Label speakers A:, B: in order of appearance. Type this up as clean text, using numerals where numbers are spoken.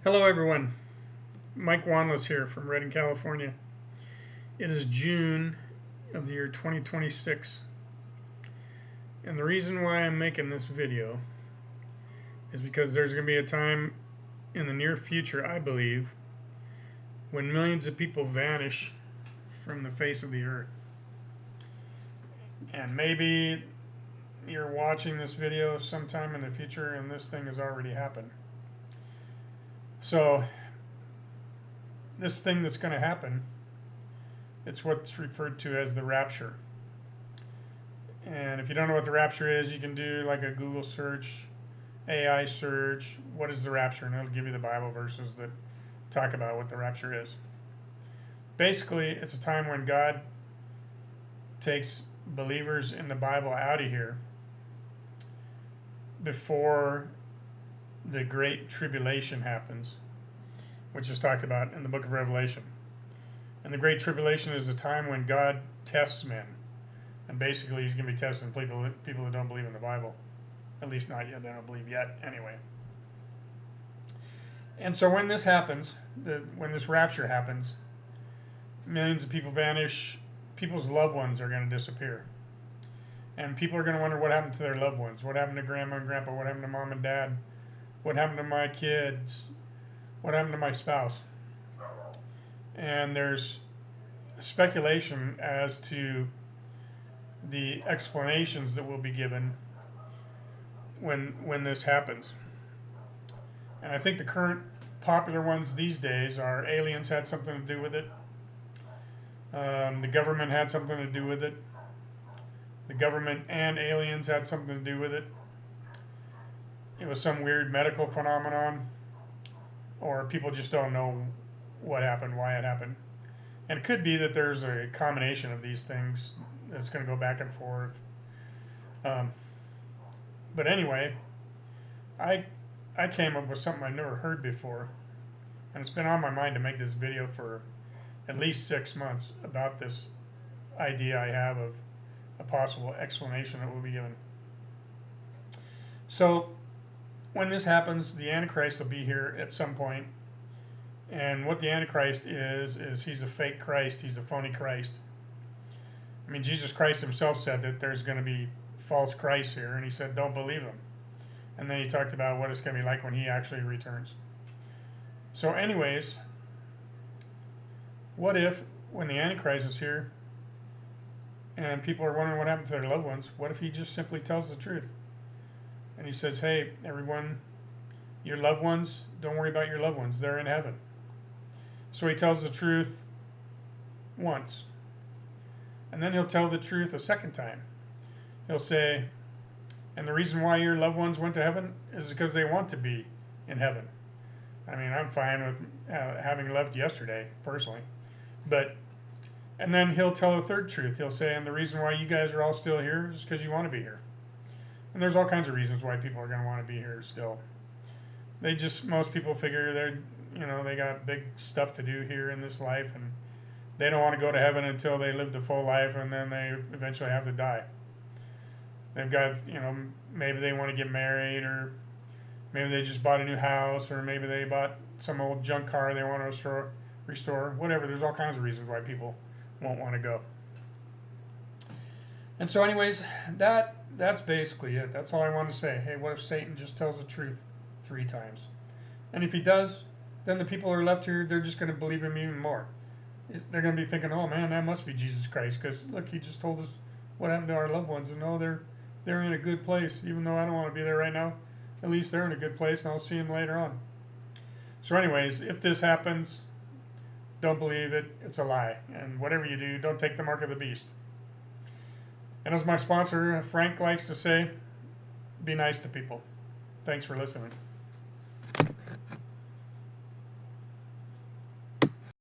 A: Hello everyone, Mike Wanless here from Redding, California. It is June of the year 2026, and the reason why I'm making this video is because there's going to be a time in the near future, I believe, when millions of people vanish from the face of the earth. And maybe you're watching this video sometime in the future and this thing has already happened. So this thing that's going to happen, it's what's referred to as the rapture. And if you don't know what the rapture is, you can do like a Google search, AI search, what is the rapture? And it'll give you the Bible verses that talk about what the rapture is. Basically, it's a time when God takes believers in the Bible out of here before the Great Tribulation happens, which is talked about in the book of Revelation. And the Great Tribulation is a time when God tests men. And basically, he's going to be testing people that don't believe in the Bible. At least not yet. They don't believe yet, anyway. And so when this happens, when this rapture happens, millions of people vanish. People's loved ones are going to disappear. And people are going to wonder what happened to their loved ones. What happened to grandma and grandpa? What happened to mom and dad? What happened to my kids? What happened to my spouse? And there's speculation as to the explanations that will be given when this happens. And I think the current popular ones these days are aliens had something to do with it. The government had something to do with it. The government and aliens had something to do with it. It was some weird medical phenomenon, or people just don't know what happened, why it happened. And it could be that there's a combination of these things that's going to go back and forth. But anyway, I came up with something I never heard before, and it's been on my mind to make this video for at least 6 months about this idea I have of a possible explanation that will be given. So when this happens, the Antichrist will be here at some point. And what the Antichrist is he's a fake Christ. He's a phony Christ. I mean, Jesus Christ himself said that there's going to be false Christs here, and he said, don't believe them. And then he talked about what it's going to be like when he actually returns. So anyways, what if when the Antichrist is here and people are wondering what happened to their loved ones, what if he just simply tells the truth? And he says, hey, everyone, your loved ones, don't worry about your loved ones. They're in heaven. So he tells the truth once. And then he'll tell the truth a second time. He'll say, and the reason why your loved ones went to heaven is because they want to be in heaven. I mean, I'm fine with having left yesterday, personally. And then he'll tell a third truth. He'll say, and the reason why you guys are all still here is because you want to be here. And there's all kinds of reasons why people are going to want to be here still. Most people figure they got big stuff to do here in this life, and they don't want to go to heaven until they live the full life, and then they eventually have to die. They've got, maybe they want to get married, or maybe they just bought a new house, or maybe they bought some old junk car they want to restore, whatever. There's all kinds of reasons why people won't want to go. And so anyways, that's basically it. That's all I wanted to say. Hey, what if Satan just tells the truth 3 times? And if he does, then the people who are left here, they're just going to believe him even more. They're going to be thinking, oh man, that must be Jesus Christ, because look, he just told us what happened to our loved ones, and oh, they're in a good place. Even though I don't want to be there right now, at least they're in a good place, and I'll see them later on. So anyways, if this happens, don't believe it. It's a lie. And whatever you do, don't take the mark of the beast. And as my sponsor, Frank, likes to say, be nice to people. Thanks for listening.